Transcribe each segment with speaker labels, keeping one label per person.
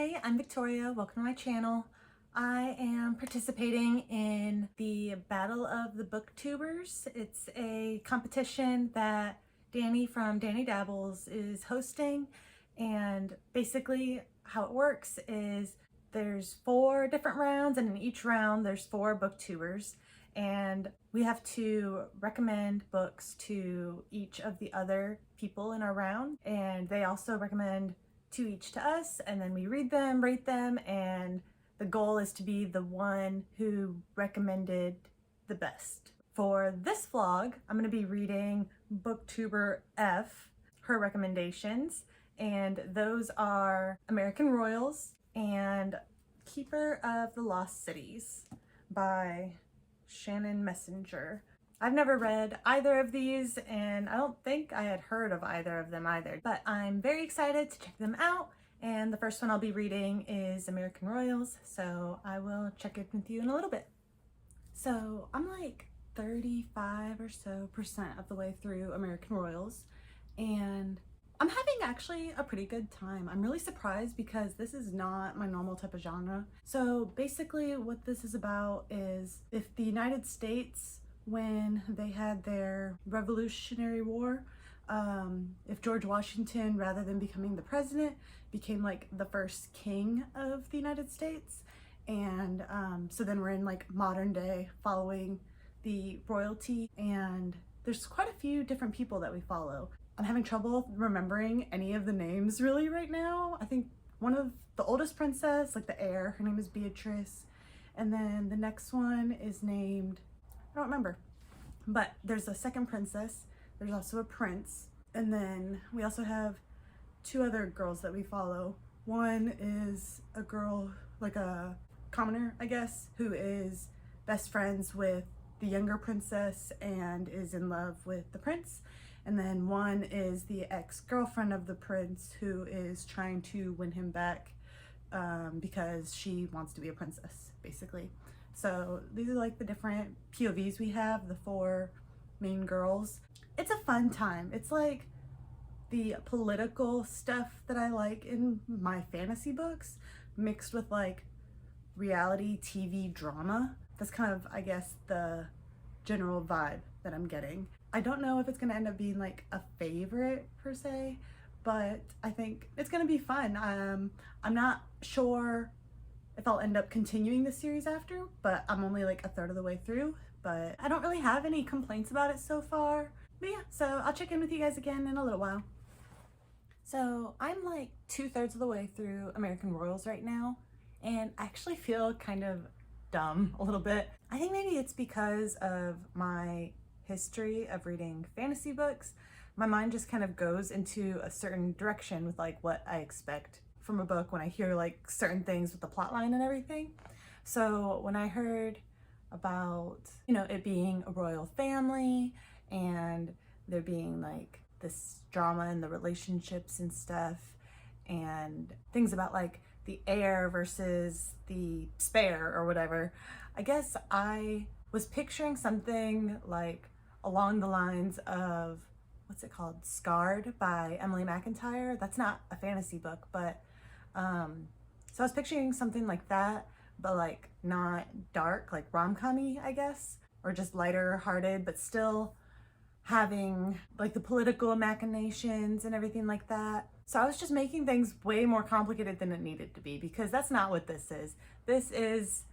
Speaker 1: Hi, I'm Victoria. Welcome to my channel. I am participating in the Battle of the Booktubers. It's a competition that Danny from Danny Dabbles is hosting, and basically how it works is there's 4 different rounds, and in each round there's 4 booktubers, and we have to recommend books to each of the other people in our round, and they also recommend 2 each to us, and then we read them, rate them, and the goal is to be the one who recommended the best. For this vlog, I'm going to be reading Booktuber F, her recommendations, and those are American Royals and Keeper of the Lost Cities by Shannon Messenger. I've never read either of these, and I don't think I had heard of either of them either, but I'm very excited to check them out. And the first one I'll be reading is American Royals, so I will check it with you in a little bit. So I'm like 35% or so of the way through American Royals, and I'm having actually a pretty good time. I'm really surprised because this is not my normal type of genre. So basically what this is about is if the United States, when they had their Revolutionary War, if George Washington, rather than becoming the president, became like the first king of the United States. And so then we're in like modern day following the royalty, and there's quite a few different people that we follow. I'm having trouble remembering any of the names really right now. I think one of the oldest princess, like the heir, her name is Beatrice, and then the next one is named, I don't remember, but there's a second princess, there's also a prince, and then we also have 2 other girls that we follow. One is a girl, like a commoner, I guess, who is best friends with the younger princess and is in love with the prince. And then one is the ex-girlfriend of the prince who is trying to win him back because she wants to be a princess, basically. So these are like the different POVs we have, the 4 main girls. It's a fun time. It's like the political stuff that I like in my fantasy books mixed with like reality TV drama. That's kind of, I guess, the general vibe that I'm getting. I don't know if it's gonna end up being like a favorite per se, but I think it's gonna be fun. I'm not sure if I'll end up continuing the series after, but I'm only like a third of the way through, but I don't really have any complaints about it so far. But yeah, so I'll check in with you guys again in a little while. So I'm like 2/3 of the way through American Royals right now, and I actually feel kind of dumb a little bit. I think maybe it's because of my history of reading fantasy books. My mind just kind of goes into a certain direction with like what I expect from a book when I hear like certain things with the plot line and everything. So when I heard about, you know, it being a royal family and there being like this drama in the relationships and stuff, and things about like the heir versus the spare or whatever, I guess I was picturing something like along the lines of, what's it called? Scarred by Emily McIntyre. That's not a fantasy book, but so I was picturing something like that, but like not dark, like rom-com-y, I guess, or just lighter hearted, but still having like the political machinations and everything like that. So I was just making things way more complicated than it needed to be, because that's not what this is. This is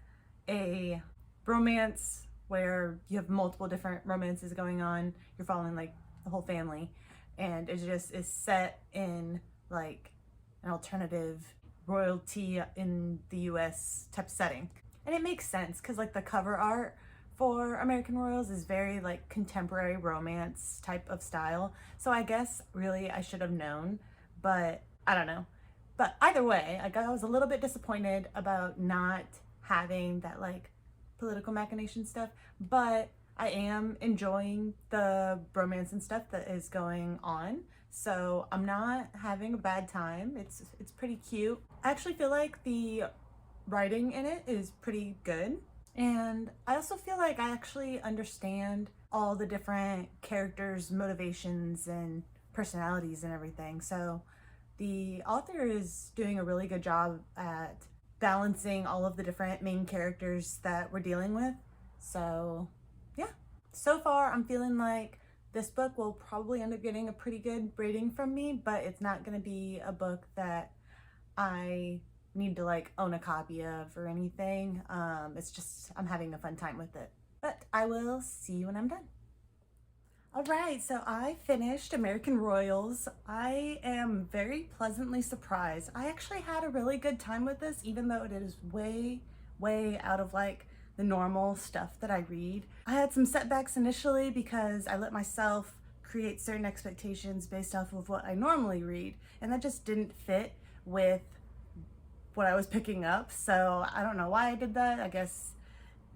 Speaker 1: a romance where you have multiple different romances going on. You're following like the whole family, and it just is set in like an alternative royalty in the US type setting. And it makes sense because like the cover art for American Royals is very like contemporary romance type of style. So I guess really I should have known, but I don't know. But either way, I was a little bit disappointed about not having that like political machination stuff, but I am enjoying the romance and stuff that is going on. So I'm not having a bad time. It's pretty cute. I actually feel like the writing in it is pretty good. And I also feel like I actually understand all the different characters' motivations and personalities and everything. So The author is doing a really good job at balancing all of the different main characters that we're dealing with. So yeah, so far I'm feeling like this book will probably end up getting a pretty good rating from me, but it's not going to be a book that I need to like own a copy of or anything. It's just I'm having a fun time with it. But I will see you when I'm done. All right, so I finished American Royals. I am very pleasantly surprised. I actually had a really good time with this, even though it is way, way out of like the normal stuff that I read. I had some setbacks initially because I let myself create certain expectations based off of what I normally read, and that just didn't fit with what I was picking up. So I don't know why I did that. I guess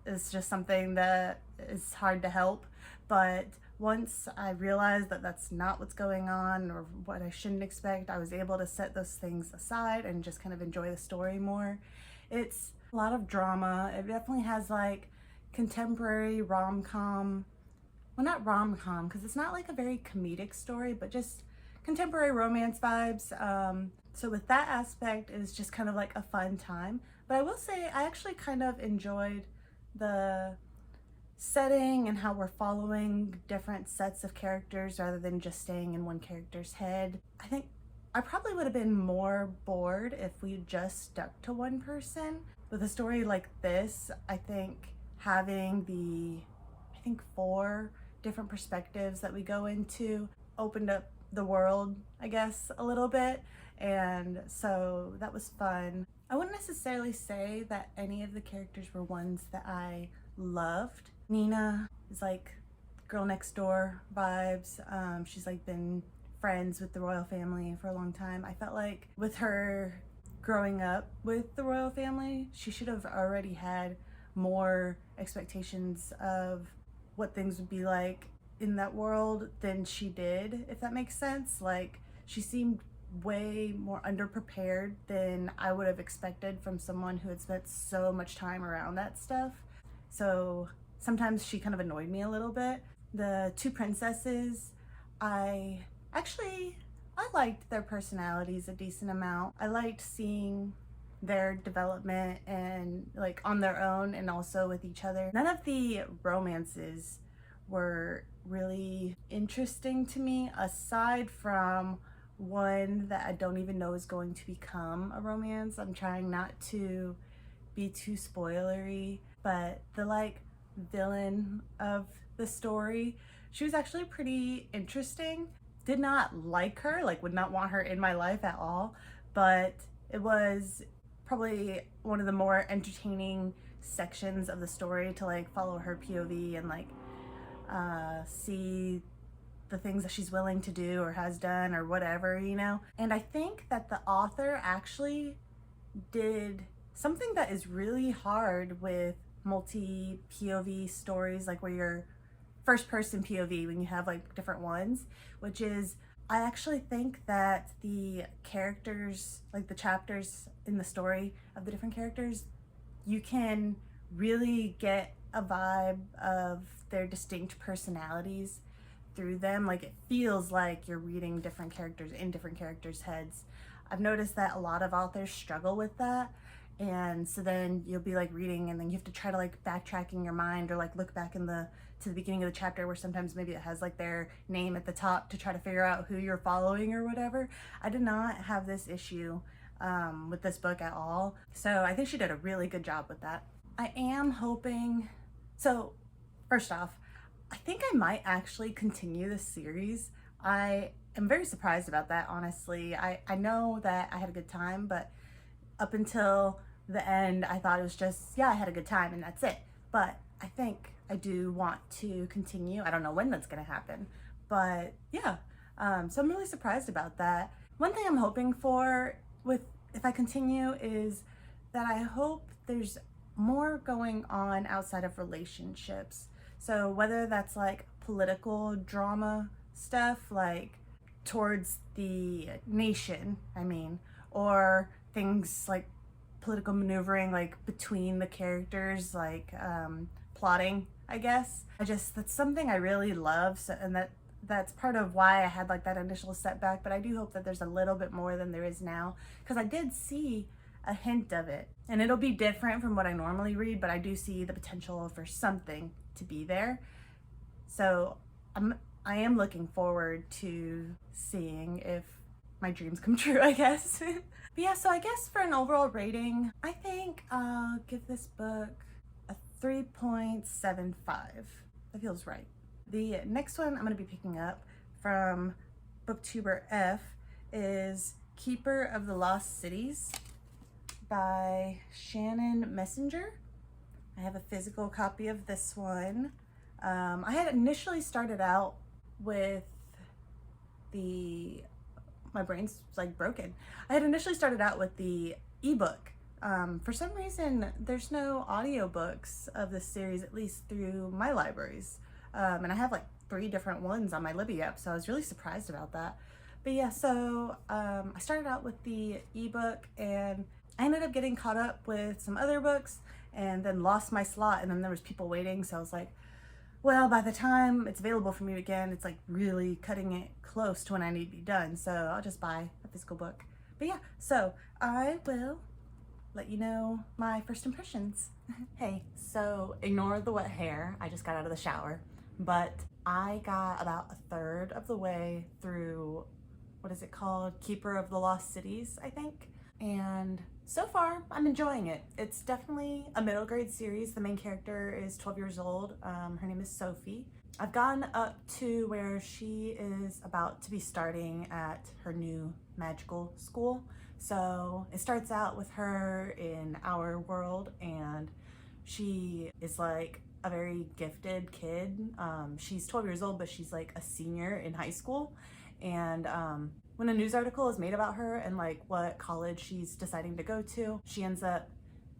Speaker 1: it's just something that is hard to help. But once I realized that that's not what's going on or what I shouldn't expect, I was able to set those things aside and just kind of enjoy the story more. It's a lot of drama. It definitely has like contemporary rom-com, well, not rom-com because it's not like a very comedic story, but just contemporary romance vibes. So with that aspect, it was just kind of like a fun time. But I will say I actually kind of enjoyed the setting and how we're following different sets of characters rather than just staying in one character's head. I think I probably would have been more bored if we just stuck to one person. With a story like this, I think having I think 4 different perspectives that we go into opened up the world, I guess, a little bit. And so that was fun. I wouldn't necessarily say that any of the characters were ones that I loved. Nina is like girl next door vibes. She's like been friends with the royal family for a long time. I felt like with her growing up with the royal family, she should have already had more expectations of what things would be like in that world than she did, if that makes sense. Like, she seemed way more underprepared than I would have expected from someone who had spent so much time around that stuff. So sometimes she kind of annoyed me a little bit. The 2 princesses, I liked their personalities a decent amount. I liked seeing their development and like on their own and also with each other. None of the romances were really interesting to me aside from one that I don't even know is going to become a romance. I'm trying not to be too spoilery, but the like villain of the story, she was actually pretty interesting. Did not like her, like would not want her in my life at all, but it was probably one of the more entertaining sections of the story to like follow her POV and like see the things that she's willing to do or has done or whatever, you know? And I think that the author actually did something that is really hard with multi-POV stories, like where you're first person POV when you have like different ones, which is I actually think that the characters, like the chapters in the story of the different characters, you can really get a vibe of their distinct personalities through them. Like, it feels like you're reading different characters in different characters' heads. I've noticed that a lot of authors struggle with that, and so then you'll be like reading and then you have to try to like backtrack in your mind or like look back to the beginning of the chapter where sometimes maybe it has like their name at the top to try to figure out who you're following or whatever. I did not have this issue with this book at all, so I think she did a really good job with that. I am hoping, so first off, I think I might actually continue this series. I am very surprised about that, honestly. I know that I had a good time, but up until the end, I thought it was just, yeah, I had a good time and that's it. But I think I do want to continue. I don't know when that's gonna happen, but yeah. So I'm really surprised about that. One thing I'm hoping for if I continue is that I hope there's more going on outside of relationships. So whether that's like political drama stuff, like towards the nation, I mean, or things like political maneuvering, like between the characters, like plotting, I guess. That's something I really love. So, and that that's part of why I had like that initial setback, but I do hope that there's a little bit more than there is now, because I did see a hint of it, and it'll be different from what I normally read, but I do see the potential for something to be there. So I am looking forward to seeing if my dreams come true, I guess. But yeah, so I guess for an overall rating, I think I'll give this book a 3.75. That feels right. The next one I'm going to be picking up from Booktuber F is Keeper of the Lost Cities by Shannon Messenger. I have a physical copy of this one. I had initially started out with my brain's like broken. I had initially started out with the ebook. For some reason, there's no audiobooks of this series, at least through my libraries. And I have like 3 different ones on my Libby app, so I was really surprised about that. But yeah, so I started out with the ebook, and I ended up getting caught up with some other books and then lost my slot, and then there was people waiting, so I was like, well, by the time it's available for me again, it's like really cutting it close to when I need to be done, so I'll just buy a physical book. But yeah, so I will let you know my first impressions. Hey, so ignore the wet hair, I just got out of the shower, but I got about 1/3 of the way through, what is it called? Keeper of the Lost Cities, I think. And so far, I'm enjoying it. It's definitely a middle grade series. The main character is 12 years old. Her name is Sophie. I've gotten up to where she is about to be starting at her new magical school. So it starts out with her in our world, and she is like a very gifted kid. She's 12 years old, but she's like a senior in high school. And when a news article is made about her and like what college she's deciding to go to, she ends up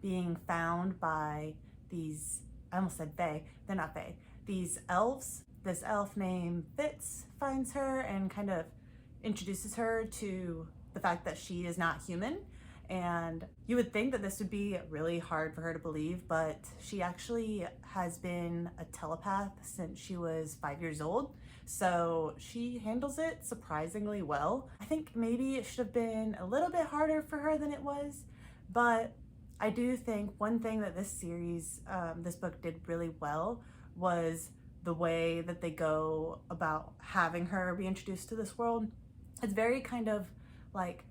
Speaker 1: being found by these, I almost said they, they're not they, these elves. This elf named Fitz finds her and kind of introduces her to the fact that she is not human. And you would think that this would be really hard for her to believe, but she actually has been a telepath since she was 5 years old. So she handles it surprisingly well. I think maybe it should have been a little bit harder for her than it was, but I do think one thing that this series, this book did really well was the way that they go about having her be introduced to this world. It's very kind of like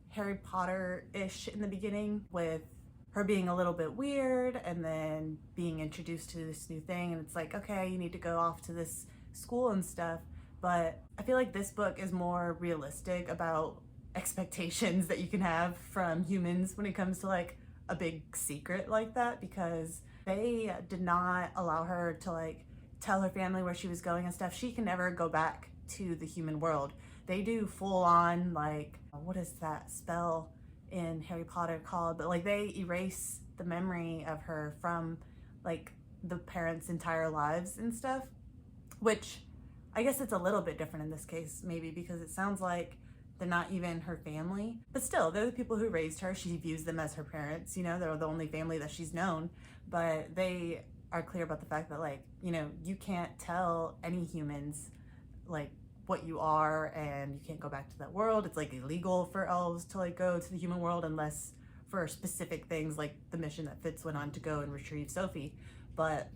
Speaker 1: Harry Potter-ish in the beginning, with her being a little bit weird and then being introduced to this new thing, and it's like, okay, you need to go off to this school and stuff. But I feel like this book is more realistic about expectations that you can have from humans when it comes to like a big secret like that, because they did not allow her to like tell her family where she was going and stuff. She can never go back to the human world. They do full on like, what is that spell in Harry Potter called? But like they erase the memory of her from like the parents' entire lives and stuff, which I guess it's a little bit different in this case, maybe because it sounds like they're not even her family, but still, they're the people who raised her. She views them as her parents, you know, they're the only family that she's known, but they are clear about the fact that like, you know, you can't tell any humans like what you are, and you can't go back to that world. It's like illegal for elves to like go to the human world unless for specific things like the mission that Fitz went on to go and retrieve Sophie. But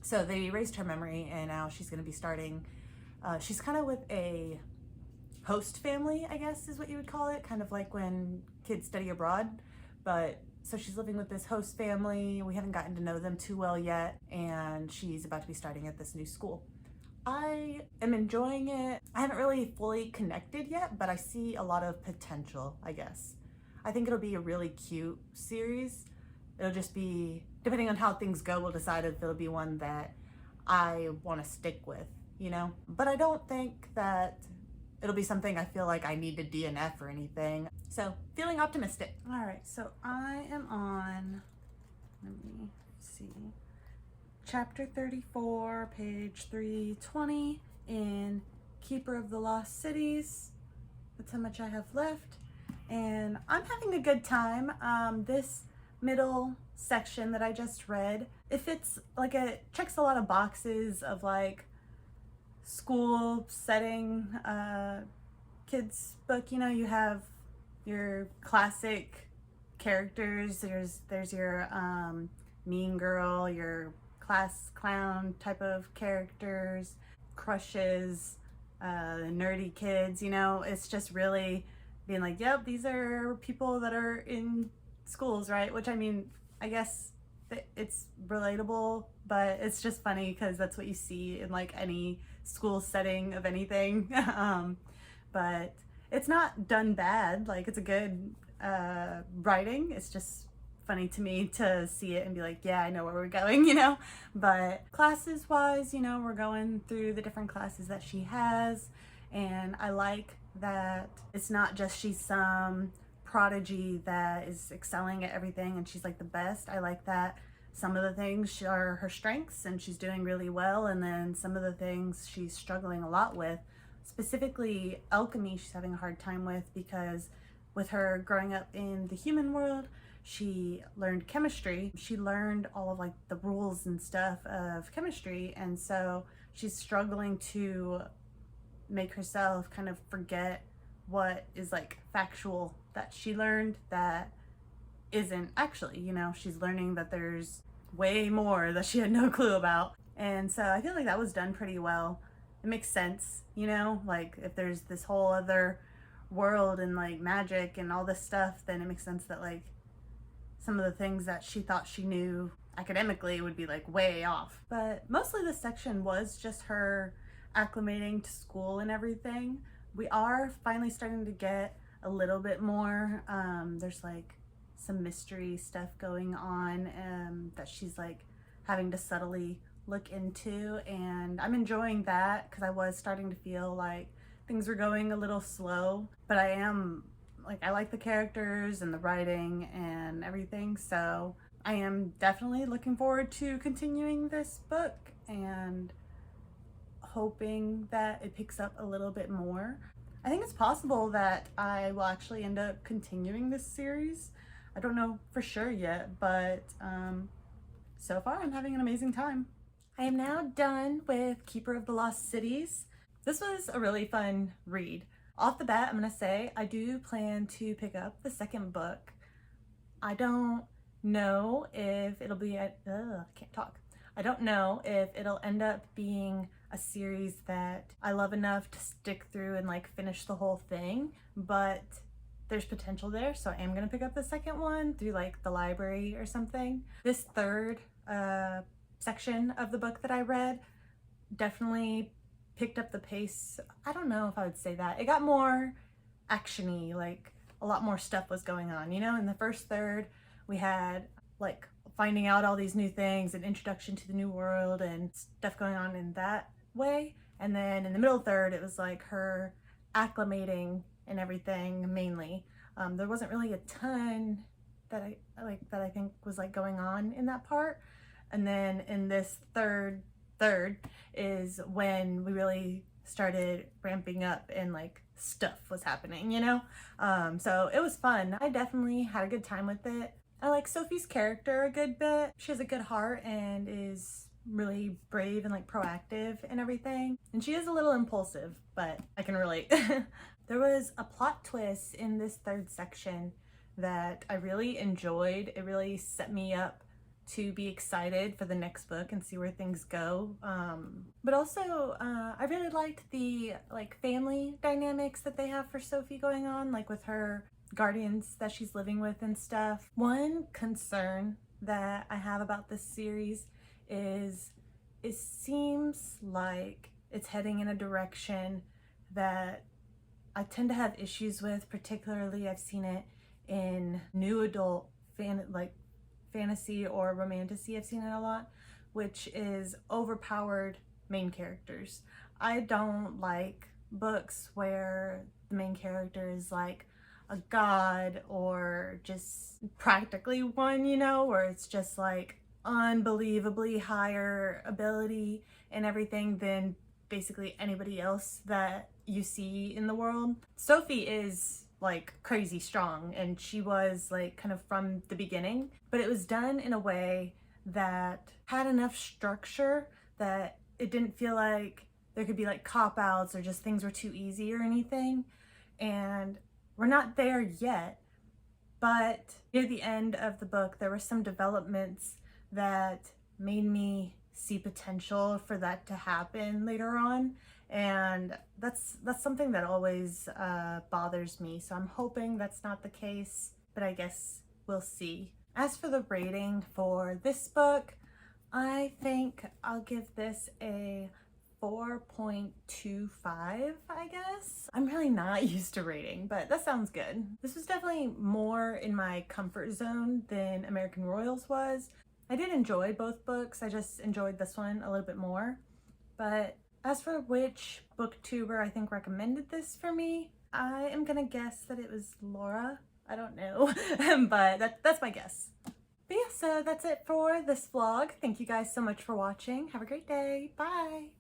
Speaker 1: so they erased her memory, and now she's going to be starting, she's kind of with a host family, I guess is what you would call it, kind of like when kids study abroad. But so she's living with this host family. We haven't gotten to know them too well yet, and she's about to be starting at this new school. I am enjoying it. I haven't really fully connected yet, but I see a lot of potential, I guess. I think it'll be a really cute series. It'll just be, depending on how things go, we'll decide if it'll be one that I want to stick with, you know? But I don't think that it'll be something I feel like I need to DNF or anything. So, feeling optimistic. All right, so I am on, let me see, chapter 34, page 320 in Keeper of the Lost Cities. That's how much I have left. And I'm having a good time. This middle section that I just read, if it's like, it checks a lot of boxes of like school setting kids book. You know, you have your classic characters. There's your mean girl, your class clown type of characters, crushes, nerdy kids. You know, it's just really being like, yep, these are people that are in schools, right? Which, I mean, I guess it's relatable, but it's just funny because that's what you see in like any school setting of anything. But it's not done bad. Like, it's a good writing. It's just funny to me to see it and be like, yeah, I know where we're going, you know. But classes wise, you know, we're going through the different classes that she has, and I like that it's not just she's some prodigy that is excelling at everything and she's like the best. I like that some of the things are her strengths and she's doing really well, and then some of the things she's struggling a lot with. Specifically alchemy, she's having a hard time with, because with her growing up in the human world, she learned chemistry. She learned all of like the rules and stuff of chemistry, and so she's struggling to make herself kind of forget what is like factual that she learned that isn't actually, you know, she's learning that there's way more that she had no clue about. And so I feel like that was done pretty well. It makes sense, you know, like if there's this whole other world and like magic and all this stuff, then it makes sense that like some of the things that she thought she knew academically would be like way off. But mostly this section was just her acclimating to school and everything. We are finally starting to get a little bit more. There's like some mystery stuff going on that she's like having to subtly look into, and I'm enjoying that because I was starting to feel like things were going a little slow, but I like the characters and the writing and everything, so I am definitely looking forward to continuing this book and hoping that it picks up a little bit more. I think it's possible that I will actually end up continuing this series. I don't know for sure yet, but so far I'm having an amazing time. I am now done with Keeper of the Lost Cities. This was a really fun read. Off the bat, I'm gonna say I do plan to pick up the second book. I don't know if it'll be I can't talk. I don't know if it'll end up being a series that I love enough to stick through and like finish the whole thing, but there's potential there, so I am gonna pick up the second one through like the library or something. This third section of the book that I read definitely picked up the pace. I don't know if I would say that. It got more actiony, like a lot more stuff was going on, you know? In the first third, we had like finding out all these new things and introduction to the new world and stuff going on in that way. And then in the middle third, it was like her acclimating and everything mainly. There wasn't really a ton that I think was like going on in that part. And then in this third is when we really started ramping up and like stuff was happening, you know? So it was fun. I definitely had a good time with it. I like Sophie's character a good bit. She has a good heart and is really brave and like proactive and everything. And she is a little impulsive, but I can relate. There was a plot twist in this third section that I really enjoyed. It really set me up to be excited for the next book and see where things go. But also, I really liked the like family dynamics that they have for Sophie going on, like with her guardians that she's living with and stuff. One concern that I have about this series is it seems like it's heading in a direction that I tend to have issues with. Particularly, I've seen it in new adult fantasy or romantasy. I've seen it a lot, which is overpowered main characters. I don't like books where the main character is like a god or just practically one, you know, where it's just like unbelievably higher ability and everything than basically anybody else that you see in the world. Sophie is like crazy strong, and she was like kind of from the beginning, but it was done in a way that had enough structure that it didn't feel like there could be like cop-outs or just things were too easy or anything. And we're not there yet, but near the end of the book, there were some developments that made me see potential for that to happen later on. And that's something that always bothers me. So I'm hoping that's not the case, but I guess we'll see. As for the rating for this book, I think I'll give this a 4.25, I guess. I'm really not used to rating, but that sounds good. This was definitely more in my comfort zone than American Royals was. I did enjoy both books, I just enjoyed this one a little bit more. But as for which booktuber I think recommended this for me, I am gonna guess that it was Laura. I don't know, but that's my guess. But yeah, so that's it for this vlog. Thank you guys so much for watching. Have a great day. Bye.